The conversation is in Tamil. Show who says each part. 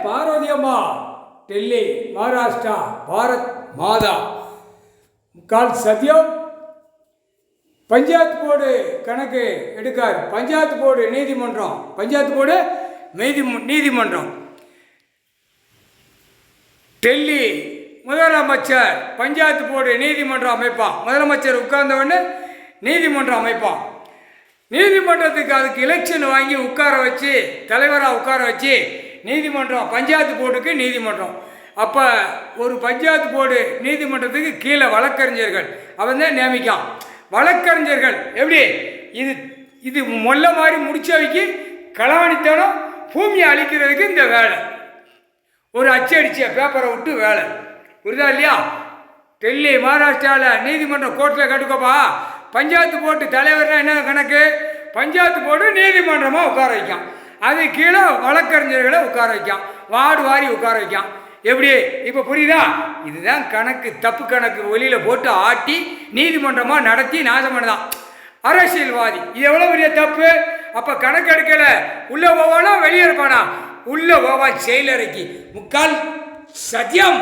Speaker 1: பார்வதி அம்மா டெல்லி மகாராஷ்டிரா பாரத் மாதா முக்கால் சத்தியம் பஞ்சாயத்து போர்டு கணக்கு எடுக்கார். பஞ்சாயத்து போர்டு நீதிமன்றம், பஞ்சாயத்து போர்டு நீதிமன்றம். டெல்லி முதலமைச்சர் பஞ்சாயத்து போர்டு நீதிமன்றம் அமைப்பான். முதலமைச்சர் உட்கார்ந்தவொடனே நீதிமன்றம் அமைப்பான். நீதிமன்றத்துக்கு அதுக்கு எலெக்ஷன் வாங்கி உட்கார வச்சு, தலைவராக உட்கார வச்சு நீதிமன்றம், பஞ்சாயத்து போர்டுக்கு நீதிமன்றம். அப்போ ஒரு பஞ்சாயத்து போர்டு நீதிமன்றத்துக்கு கீழே வழக்கறிஞர்கள் அவன் தான் நியமிக்கான். வழக்கறிஞர்கள் எப்படி இது இது மொல்ல மாதிரி முடிச்சவைக்கு களவாணித்தனம் பூமியை அழிக்கிறதுக்கு இந்த வேலை. ஒரு அச்சடிச்ச பேப்பரை விட்டு வேலை, புரியுதா இல்லையா? டெல்லி மகாராஷ்டிராவில் நீதிமன்றம் கோர்ட்டில் கட்டுக்கப்பா. பஞ்சாயத்து போர்டு தலைவர்னா என்ன கணக்கு? பஞ்சாயத்து போர்டு நீதிமன்றமாக உட்கார வைக்கான். அது கீழே வழக்கறிஞர்களை உட்கார வைக்கான், வார்டு வாரி உட்கார வைக்கான். எப்படி இப்போ புரியுதா? இதுதான் கணக்கு. தப்பு கணக்கு வெளியில் போட்டு ஆட்டி நீதிமன்றமாக நடத்தி நாசம் பண்ணதான் அரசியல்வாதி. இது எவ்வளோ பெரிய தப்பு. அப்போ கணக்கு எடுக்கலை, உள்ளே போவானா வெளியே இருப்பானா? உள்ளே போவான் செயலறைக்கு. முக்கால் சத்தியம்.